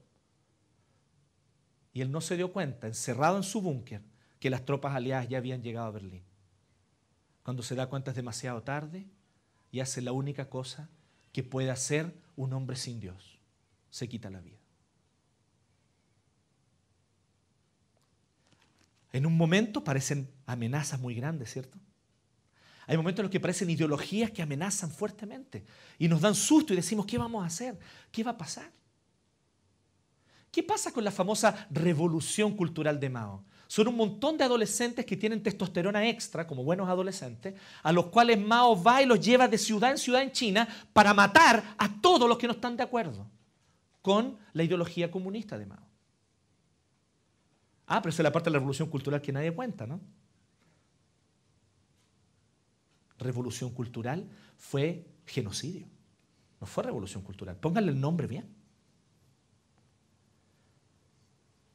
Y él no se dio cuenta, encerrado en su búnker, que las tropas aliadas ya habían llegado a Berlín. Cuando se da cuenta es demasiado tarde y hace la única cosa que puede hacer un hombre sin Dios. Se quita la vida. En un momento parecen amenazas muy grandes, ¿cierto? Hay momentos en los que parecen ideologías que amenazan fuertemente y nos dan susto y decimos, ¿qué vamos a hacer? ¿Qué va a pasar? ¿Qué pasa con la famosa revolución cultural de Mao? Son un montón de adolescentes que tienen testosterona extra, como buenos adolescentes, a los cuales Mao va y los lleva de ciudad en China para matar a todos los que no están de acuerdo con la ideología comunista de Mao. Ah, pero esa es la parte de la revolución cultural que nadie cuenta, ¿no? Revolución cultural fue genocidio. No fue revolución cultural. Pónganle el nombre bien.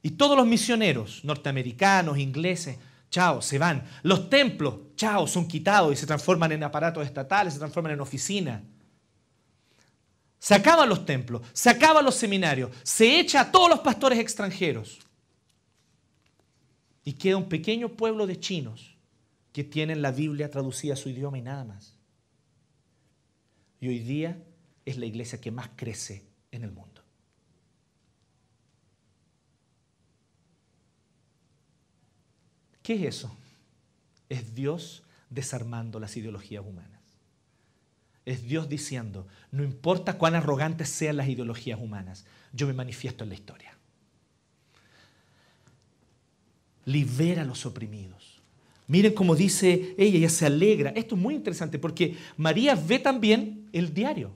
Y todos los misioneros norteamericanos, ingleses, chao, se van. Los templos, chao, son quitados y se transforman en aparatos estatales, se transforman en oficinas. Se acaban los templos, se acaban los seminarios, se echa a todos los pastores extranjeros. Y queda un pequeño pueblo de chinos que tienen la Biblia traducida a su idioma y nada más. Y hoy día es la iglesia que más crece en el mundo. ¿Qué es eso? Es Dios desarmando las ideologías humanas. Es Dios diciendo, no importa cuán arrogantes sean las ideologías humanas, yo me manifiesto en la historia. Libera a los oprimidos. Miren cómo dice ella se alegra. Esto es muy interesante porque María ve también el diario.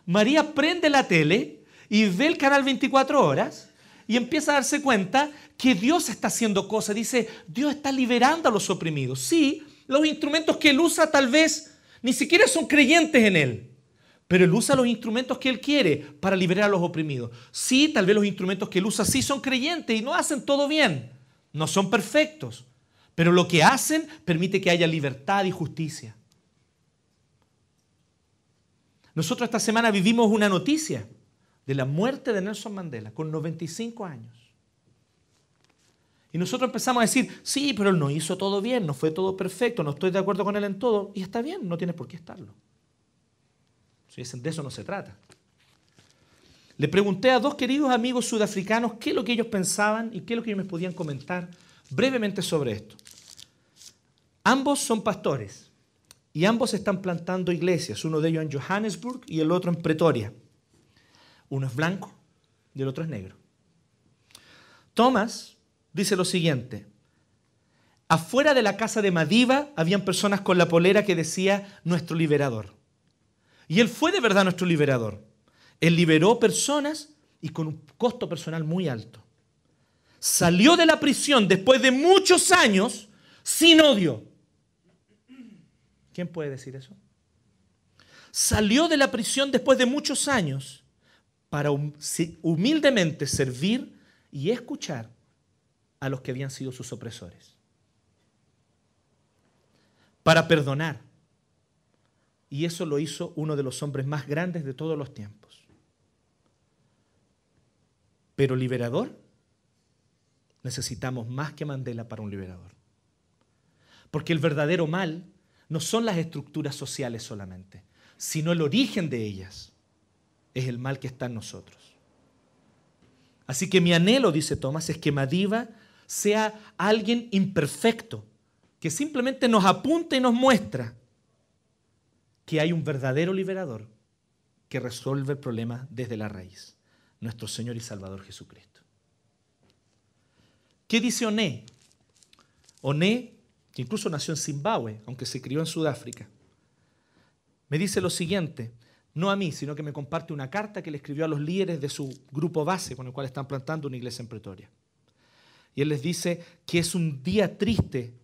María prende la tele y ve el canal 24 horas y empieza a darse cuenta que Dios está haciendo cosas. Dice, Dios está liberando a los oprimidos. Sí, los instrumentos que Él usa tal vez ni siquiera son creyentes en Él, pero Él usa los instrumentos que Él quiere para liberar a los oprimidos. Sí, tal vez los instrumentos que Él usa sí son creyentes y no hacen todo bien. No son perfectos, pero lo que hacen permite que haya libertad y justicia. Nosotros esta semana vivimos una noticia de la muerte de Nelson Mandela con 95 años. Y nosotros empezamos a decir, sí, pero él no hizo todo bien, no fue todo perfecto, no estoy de acuerdo con él en todo. Y está bien, no tienes por qué estarlo. De eso no se trata. Le pregunté a dos queridos amigos sudafricanos qué es lo que ellos pensaban y qué es lo que ellos me podían comentar brevemente sobre esto. Ambos son pastores. Y ambos están plantando iglesias, uno de ellos en Johannesburg y el otro en Pretoria. Uno es blanco y el otro es negro. Thomas dice lo siguiente: afuera de la casa de Madiba habían personas con la polera que decía nuestro liberador. Y él fue de verdad nuestro liberador. Él liberó personas y con un costo personal muy alto. Salió de la prisión después de muchos años sin odio. ¿Quién puede decir eso? Salió de la prisión después de muchos años para humildemente servir y escuchar a los que habían sido sus opresores. Para perdonar. Y eso lo hizo uno de los hombres más grandes de todos los tiempos. Pero liberador, necesitamos más que Mandela para un liberador. Porque el verdadero mal no son las estructuras sociales solamente, sino el origen de ellas es el mal que está en nosotros. Así que mi anhelo, dice Thomas, es que Madiba sea alguien imperfecto, que simplemente nos apunta y nos muestra que hay un verdadero liberador que resuelve el problema desde la raíz, nuestro Señor y Salvador Jesucristo. ¿Qué dice Oné? Oné, que incluso nació en Zimbabue, aunque se crió en Sudáfrica, me dice lo siguiente, no a mí, sino que me comparte una carta que le escribió a los líderes de su grupo base con el cual están plantando una iglesia en Pretoria. Y él les dice que es un día triste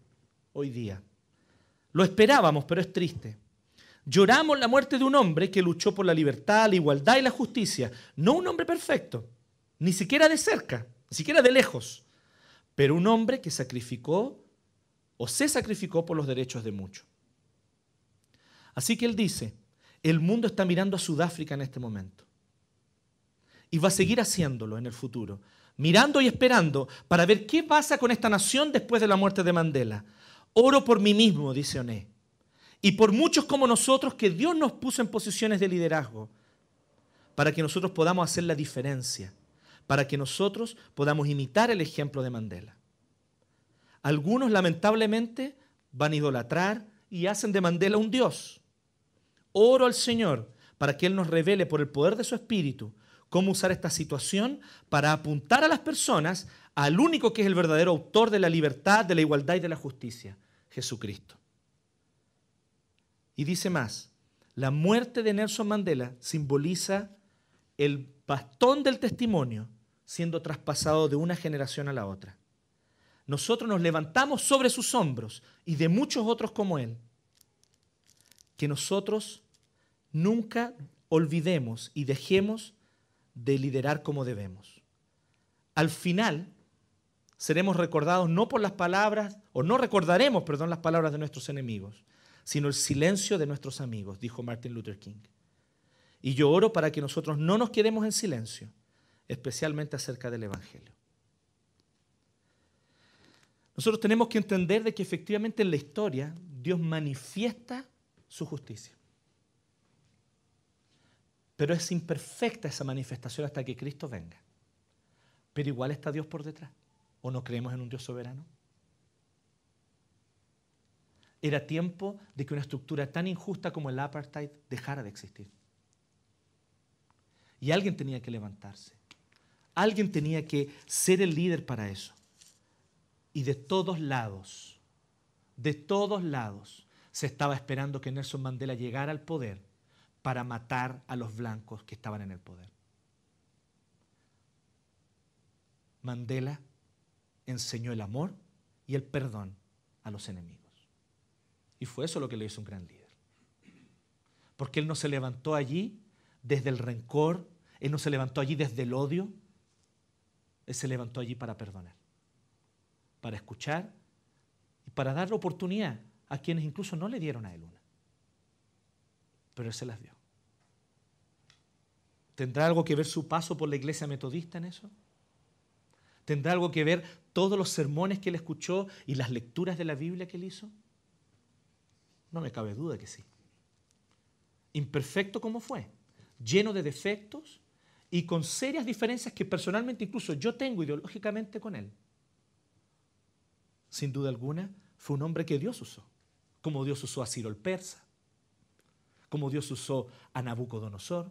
hoy día. Lo esperábamos, pero es triste. Lloramos la muerte de un hombre que luchó por la libertad, la igualdad y la justicia. No un hombre perfecto, ni siquiera de cerca, ni siquiera de lejos, pero un hombre que sacrificó o se sacrificó por los derechos de muchos. Así que él dice, el mundo está mirando a Sudáfrica en este momento y va a seguir haciéndolo en el futuro, mirando y esperando para ver qué pasa con esta nación después de la muerte de Mandela. Oro por mí mismo, dice Oné, y por muchos como nosotros que Dios nos puso en posiciones de liderazgo para que nosotros podamos hacer la diferencia, para que nosotros podamos imitar el ejemplo de Mandela. Algunos, lamentablemente, van a idolatrar y hacen de Mandela un dios. Oro al Señor para que Él nos revele por el poder de su Espíritu cómo usar esta situación para apuntar a las personas al único que es el verdadero autor de la libertad, de la igualdad y de la justicia, Jesucristo. Y dice más, la muerte de Nelson Mandela simboliza el bastón del testimonio siendo traspasado de una generación a la otra. Nosotros nos levantamos sobre sus hombros y de muchos otros como él. Que nosotros nunca olvidemos y dejemos de liderar como debemos. Al final seremos recordados no por las palabras, o no recordaremos, perdón, las palabras de nuestros enemigos, sino el silencio de nuestros amigos, dijo Martin Luther King. Y yo oro para que nosotros no nos quedemos en silencio, especialmente acerca del Evangelio. Nosotros tenemos que entender de que efectivamente en la historia Dios manifiesta su justicia. Pero es imperfecta esa manifestación hasta que Cristo venga. Pero igual está Dios por detrás. ¿O no creemos en un Dios soberano? Era tiempo de que una estructura tan injusta como el apartheid dejara de existir. Y alguien tenía que levantarse. Alguien tenía que ser el líder para eso. Y de todos lados de todos lados, se estaba esperando que Nelson Mandela llegara al poder para matar a los blancos que estaban en el poder. Mandela enseñó el amor y el perdón a los enemigos. Y fue eso lo que le hizo un gran líder. Porque él no se levantó allí desde el rencor, él no se levantó allí desde el odio, él se levantó allí para perdonar, para escuchar y para dar la oportunidad a quienes incluso no le dieron a él una. Pero él se las dio. ¿Tendrá algo que ver su paso por la iglesia metodista en eso? ¿Tendrá algo que ver todos los sermones que él escuchó y las lecturas de la Biblia que él hizo? No me cabe duda que sí. Imperfecto como fue, lleno de defectos y con serias diferencias que personalmente incluso yo tengo ideológicamente con él. Sin duda alguna, fue un hombre que Dios usó, como Dios usó a Ciro el Persa, como Dios usó a Nabucodonosor.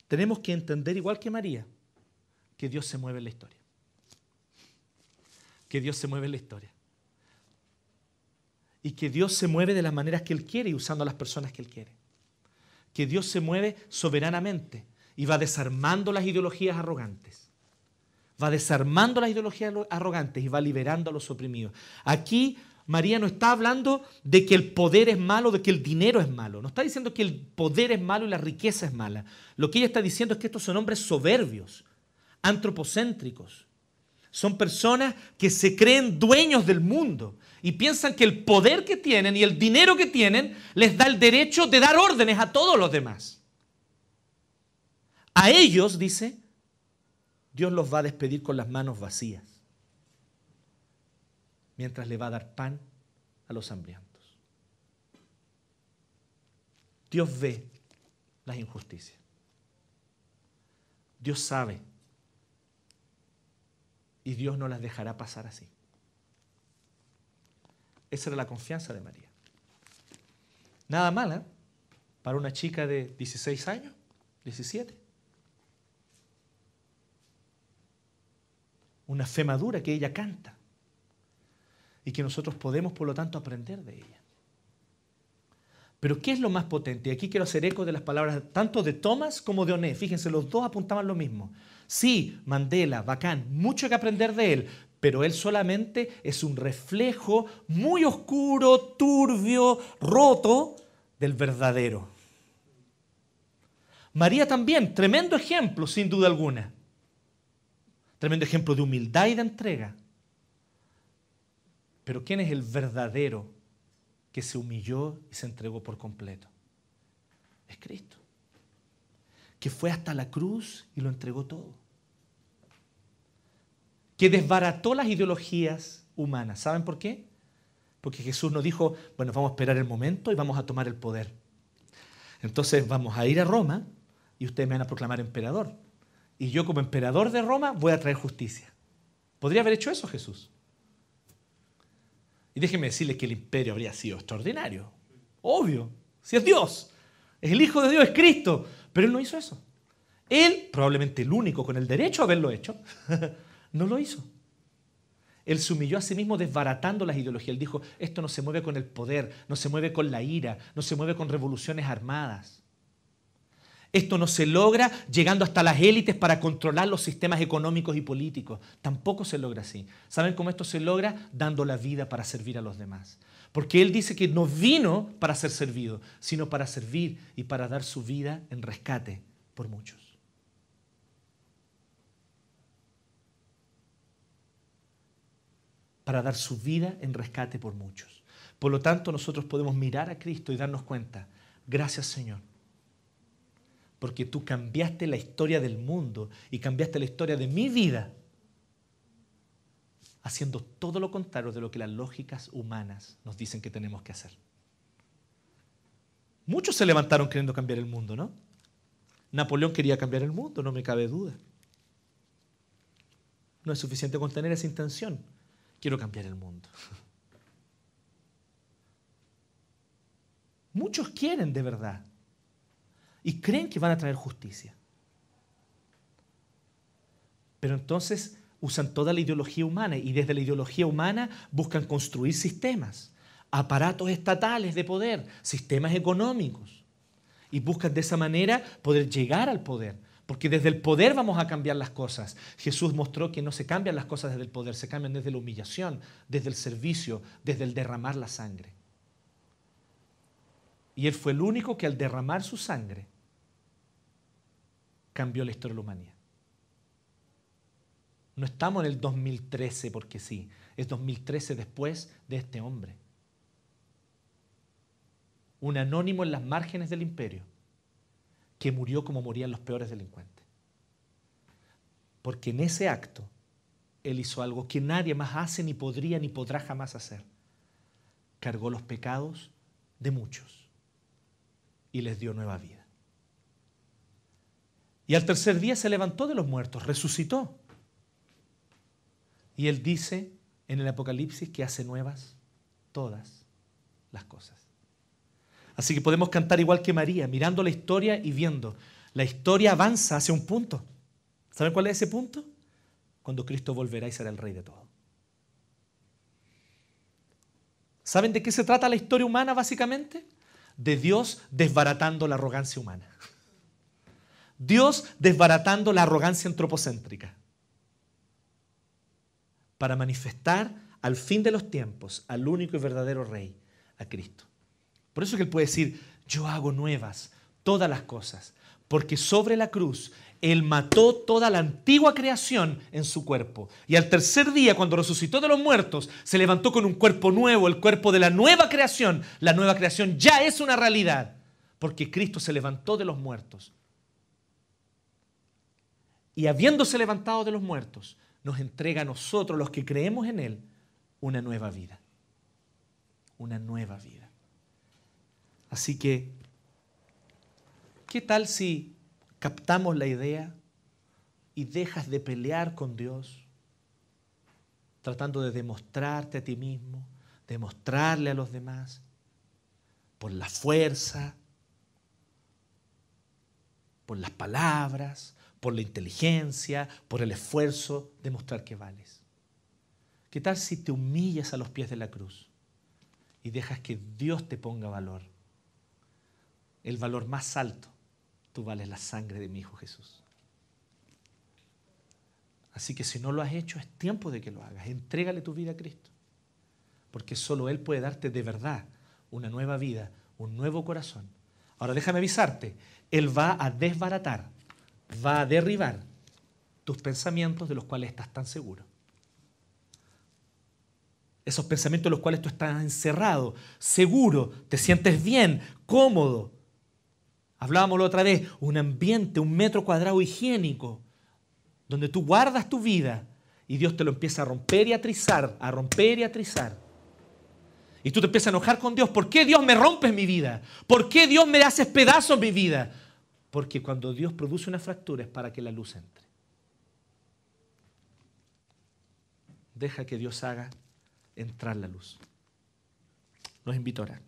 Tenemos que entender, igual que María, que Dios se mueve en la historia. Que Dios se mueve en la historia. Y que Dios se mueve de las maneras que Él quiere y usando a las personas que Él quiere. Que Dios se mueve soberanamente y va desarmando las ideologías arrogantes. Va desarmando las ideologías arrogantes y va liberando a los oprimidos. Aquí María no está hablando de que el poder es malo, de que el dinero es malo. No está diciendo que el poder es malo y la riqueza es mala. Lo que ella está diciendo es que estos son hombres soberbios, antropocéntricos. Son personas que se creen dueños del mundo y piensan que el poder que tienen y el dinero que tienen les da el derecho de dar órdenes a todos los demás. A ellos, dice, Dios los va a despedir con las manos vacías, mientras le va a dar pan a los hambrientos. Dios ve las injusticias. Dios sabe. Y Dios no las dejará pasar así. Esa era la confianza de María. Nada mala para una chica de 16 años, 17. Una fe madura que ella canta y que nosotros podemos, por lo tanto, aprender de ella. Pero ¿qué es lo más potente? Y aquí quiero hacer eco de las palabras tanto de Thomas como de Oné. Fíjense, los dos apuntaban lo mismo. Sí, Mandela, bacán, mucho que aprender de él, pero él solamente es un reflejo muy oscuro, turbio, roto del verdadero. María también, tremendo ejemplo, sin duda alguna. Tremendo ejemplo de humildad y de entrega. Pero ¿quién es el verdadero que se humilló y se entregó por completo? Es Cristo, que fue hasta la cruz y lo entregó todo, que desbarató las ideologías humanas. ¿Saben por qué? Porque Jesús nos dijo, bueno, vamos a esperar el momento y vamos a tomar el poder. Entonces vamos a ir a Roma y ustedes me van a proclamar emperador. Y yo como emperador de Roma voy a traer justicia. ¿Podría haber hecho eso Jesús? Y déjenme decirles que el imperio habría sido extraordinario. Obvio, si es Dios, es el Hijo de Dios, es Cristo. Pero Él no hizo eso. Él, probablemente el único con el derecho a haberlo hecho, no lo hizo. Él se humilló a sí mismo desbaratando las ideologías. Él dijo, esto no se mueve con el poder, no se mueve con la ira, no se mueve con revoluciones armadas. Esto no se logra llegando hasta las élites para controlar los sistemas económicos y políticos. Tampoco se logra así. ¿Saben cómo esto se logra? Dando la vida para servir a los demás. Porque Él dice que no vino para ser servido, sino para servir y para dar su vida en rescate por muchos. Para dar su vida en rescate por muchos. Por lo tanto, nosotros podemos mirar a Cristo y darnos cuenta, gracias Señor, porque tú cambiaste la historia del mundo y cambiaste la historia de mi vida, haciendo todo lo contrario de lo que las lógicas humanas nos dicen que tenemos que hacer. Muchos se levantaron queriendo cambiar el mundo, ¿no? Napoleón quería cambiar el mundo, no me cabe duda. No es suficiente con tener esa intención. Quiero cambiar el mundo. Muchos quieren de verdad y creen que van a traer justicia. Pero entonces usan toda la ideología humana y desde la ideología humana buscan construir sistemas, aparatos estatales de poder, sistemas económicos y buscan de esa manera poder llegar al poder, porque desde el poder vamos a cambiar las cosas. Jesús mostró que no se cambian las cosas desde el poder, se cambian desde la humillación, desde el servicio, desde el derramar la sangre. Y Él fue el único que al derramar su sangre cambió la historia de la humanidad. No estamos en el 2013 porque sí, es 2013 después de este hombre. Un anónimo en las márgenes del imperio que murió como morían los peores delincuentes. Porque en ese acto Él hizo algo que nadie más hace, ni podría, ni podrá jamás hacer. Cargó los pecados de muchos y les dio nueva vida. Y al tercer día se levantó de los muertos, resucitó. Y Él dice en el Apocalipsis que hace nuevas todas las cosas. Así que podemos cantar igual que María, mirando la historia y viendo. La historia avanza hacia un punto. ¿Saben cuál es ese punto? Cuando Cristo volverá y será el Rey de todo. ¿Saben de qué se trata la historia humana básicamente? De Dios desbaratando la arrogancia humana. Dios desbaratando la arrogancia antropocéntrica para manifestar al fin de los tiempos al único y verdadero Rey, a Cristo. Por eso que Él puede decir, yo hago nuevas todas las cosas, porque sobre la cruz Él mató toda la antigua creación en su cuerpo. Y al tercer día, cuando resucitó de los muertos, se levantó con un cuerpo nuevo, el cuerpo de la nueva creación. La nueva creación ya es una realidad, porque Cristo se levantó de los muertos. Y habiéndose levantado de los muertos, nos entrega a nosotros, los que creemos en Él, una nueva vida. Una nueva vida. Así que, ¿qué tal si captamos la idea y dejas de pelear con Dios, tratando de demostrarte a ti mismo, demostrarle a los demás, por la fuerza, por las palabras, por la inteligencia, por el esfuerzo, demostrar que vales? ¿Qué tal si te humillas a los pies de la cruz y dejas que Dios te ponga valor? El valor más alto, tú vales la sangre de mi Hijo Jesús. Así que si no lo has hecho, es tiempo de que lo hagas. Entrégale tu vida a Cristo, porque solo Él puede darte de verdad una nueva vida, un nuevo corazón. Ahora déjame avisarte, Él va a desbaratar, va a derribar tus pensamientos de los cuales estás tan seguro. Esos pensamientos en los cuales tú estás encerrado, seguro, te sientes bien, cómodo. Hablábamos la otra vez, un ambiente, un metro cuadrado higiénico, donde tú guardas tu vida y Dios te lo empieza a romper y a trizar, a romper y a trizar. Y tú te empiezas a enojar con Dios. ¿Por qué Dios me rompes mi vida? ¿Por qué Dios me haces pedazos mi vida? Porque cuando Dios produce una fractura es para que la luz entre. Deja que Dios haga entrar la luz. Los invito a orar.